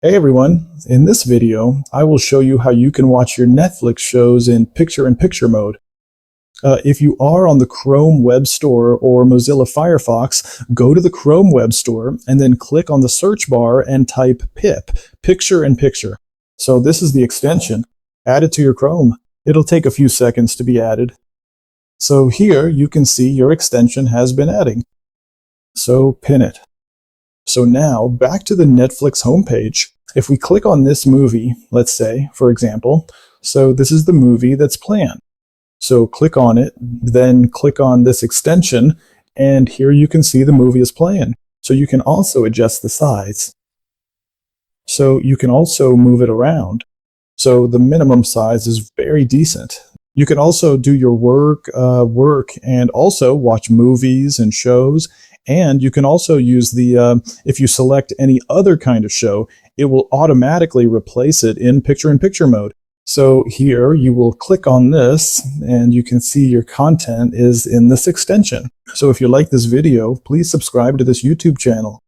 Hey everyone, in this video I will show you how you can watch your Netflix shows in picture-in-picture mode. If you are on the Chrome Web Store or Mozilla Firefox, go to the Chrome Web Store and then click on the search bar and type PIP, picture-in-picture. So this is the extension. Add it to your Chrome. It'll take a few seconds to be added. So here you can see your extension has been adding. So pin it. So now, back to the Netflix homepage. If we click on this movie, let's say, for example, so this is the movie that's planned. So click on it, then click on this extension, and here you can see the movie is playing. So you can also adjust the size. So you can also move it around. So the minimum size is very decent. You can also do your work and also watch movies and shows. And you can also use the, if you select any other kind of show, it will automatically replace it in picture-in-picture mode. So here you will click on this and you can see your content is in this extension. So if you like this video, please subscribe to this YouTube channel.